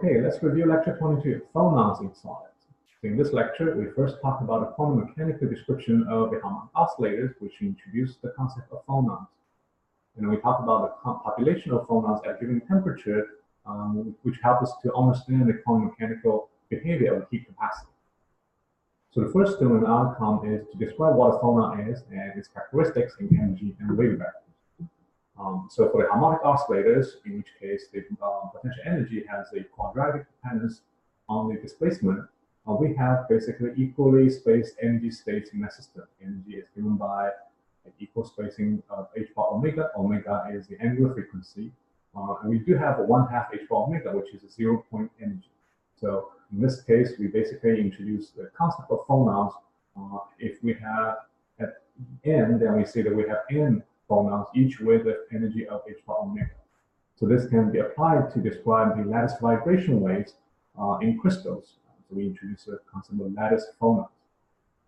Okay, let's review lecture 22, phonons in solids. So in this lecture, we first talked about a quantum mechanical description of the harmonic oscillators, which introduced the concept of phonons. And we talked about the population of phonons at a given temperature, which helped us to understand the quantum mechanical behavior of heat capacity. So the first student outcome is to describe what a phonon is and its characteristics in energy and wave vectors. So for the harmonic oscillators, in which case the potential energy has a quadratic dependence on the displacement, we have basically equally spaced energy states in that system. Energy is given by an equal spacing of h bar omega. Omega is the angular frequency. And we do have a 1/2 h bar omega, which is a 0-point energy. So in this case, we basically introduce the concept of phonons. If we have at n, then we see that we have n phonons, each with an energy of h bar omega. So this can be applied to describe the lattice vibration waves in crystals. So we introduce the concept of lattice phonons.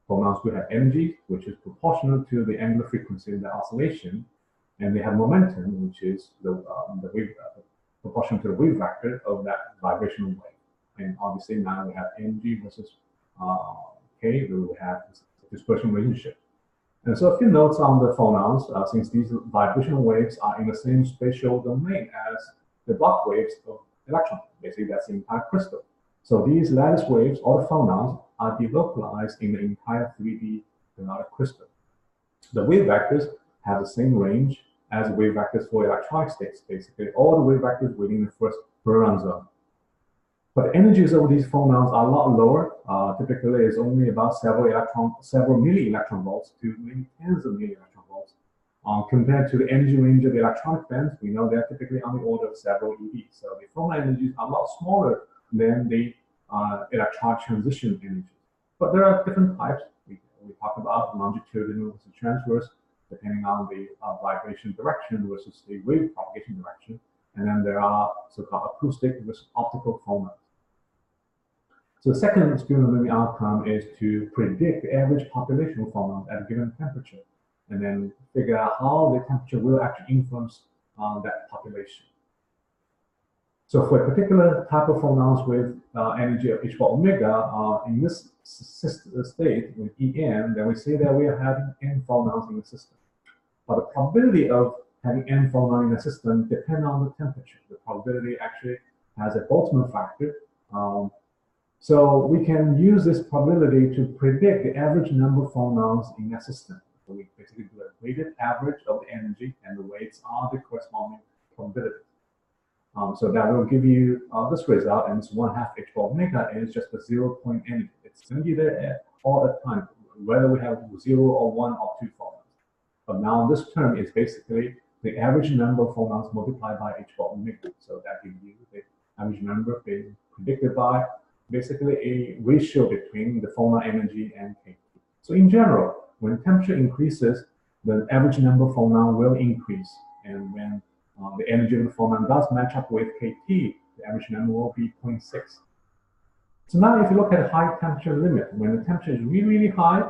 Phonons do have energy, which is proportional to the angular frequency of the oscillation, and they have momentum, which is the wave, proportional to the wave vector of that vibrational wave. And obviously now we have energy versus k, we have this dispersion relationship. And so a few notes on the phonons, since these vibrational waves are in the same spatial domain as the Bloch waves of electrons. Basically, that's the entire crystal. So these lattice waves, or the phonons, are delocalized in the entire 3D periodic crystal. The wave vectors have the same range as wave vectors for electronic states, basically all the wave vectors within the first Brownian zone. But the energies of these phonons are a lot lower. Typically, it's only about several milli-electron volts to maybe tens of milli-electron volts. Compared to the energy range of the electronic bands, we know they're typically on the order of several eV. So the phonon energies are a lot smaller than the electronic transition energies. But there are different types. We talk about longitudinal versus transverse, depending on the vibration direction versus the wave propagation direction. And then there are so-called acoustic versus optical phonons. So the second student learning outcome is to predict the average population of phonons at a given temperature, and then figure out how the temperature will actually influence that population. So for a particular type of phonons with energy of h bar omega, in this state with En, then we say that we are having n phonons in the system. But the probability of having n phonon in the system depends on the temperature. The probability actually has a Boltzmann factor. So we can use this probability to predict the average number of phonons in that system. So we basically do a weighted average of the energy, and the weights are the corresponding probability. So that will give you this result, and it's 1/2 h bar omega is just a 0-point energy. It's going to be there all the time, whether we have 0 or 1 or 2 phonons. But now this term is basically the average number of phonons multiplied by h bar omega. So that gives you the average number being predicted by basically a ratio between the phonon energy and kT. So in general, when temperature increases, the average number of phonon will increase. And when the energy of the phonon does match up with kT, the average number will be 0.6. So now if you look at a high temperature limit, when the temperature is really, really high,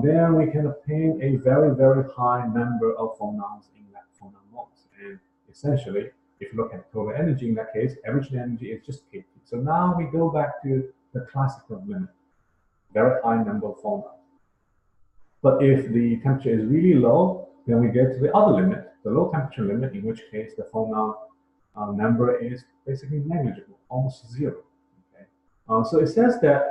then we can obtain a very, very high number of phonons in that phonon modes. And essentially, if you look at total energy in that case, average energy is just kT. So now we go back to the classical limit, very high number of phonons. But if the temperature is really low, then we get to the other limit, the low temperature limit, in which case the phonon number is basically negligible, almost 0. Okay? So it says that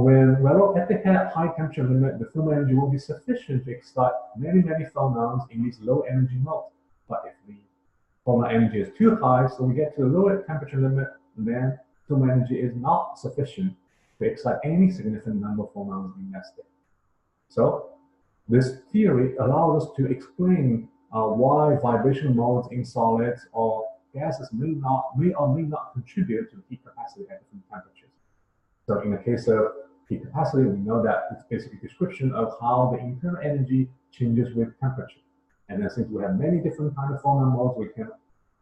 when we're at the high temperature limit, the thermal energy will be sufficient to excite many, many phonons in these low energy modes. But if the phonon energy is too high, so we get to the lower temperature limit, then thermal energy is not sufficient to excite any significant number of phonons in that state. So this theory allows us to explain why vibrational modes in solids or gases may or may not contribute to heat capacity at different temperatures. So in the case of heat capacity, we know that it's basically a description of how the internal energy changes with temperature. And then since we have many different kinds of phonon modes, we can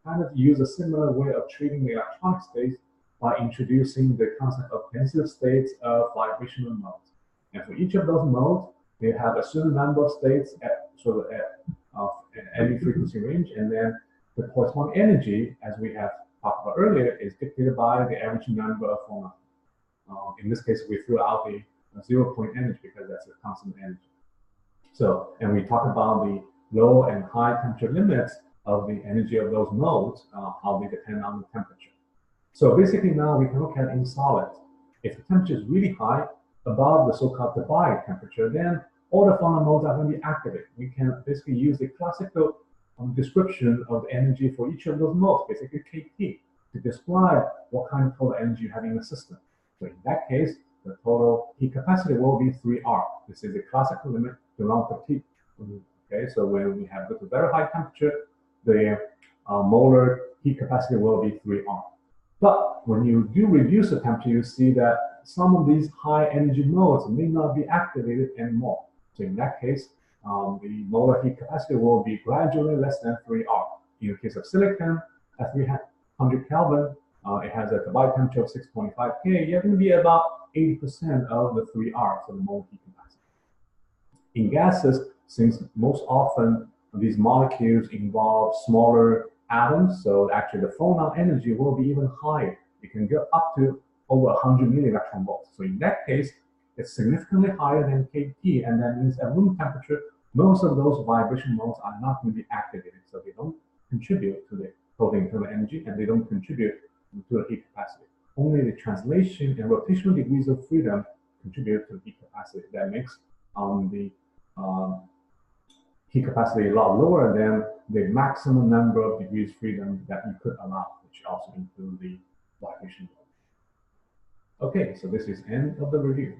kind of use a similar way of treating the electronic states by introducing the concept of tensor states of vibrational modes. And for each of those modes, they have a certain number of states at any frequency range, and then the corresponding energy, as we have talked about earlier, is dictated by the average number of phonons. In this case, we threw out the 0-point energy because that's a constant energy. So, and we talk about the low and high temperature limits of the energy of those modes, how they depend on the temperature. So basically now we can look at in solids. If the temperature is really high, above the so-called Debye temperature, then all the phonon modes are going to be activated. We can basically use the classical description of the energy for each of those modes, basically KT, to describe what kind of total energy you have in the system. So in that case, the total heat capacity will be 3R. This is the classical limit to around T. Okay, so when we have a very high temperature, the molar heat capacity will be 3R. But when you do reduce the temperature, you see that some of these high energy modes may not be activated anymore. So in that case, the molar heat capacity will be gradually less than 3R. In the case of silicon, at 300 Kelvin, it has a Debye temperature of 6.5 K. You're going to be about 80% of the 3R for the molar heat capacity. In gases, since most often these molecules involve smaller atoms, so actually the phonon energy will be even higher. It can go up to over 100 millielectron volts. So in that case, it's significantly higher than KT, and that means at room temperature, most of those vibration modes are not going to be activated, so they don't contribute to the total internal energy, and they don't contribute to the heat capacity. Only the translation and rotational degrees of freedom contribute to the heat capacity. That makes the heat capacity a lot lower than the maximum number of degrees freedom that you could allow, which also include the vibration mode. Okay, so this is end of the review.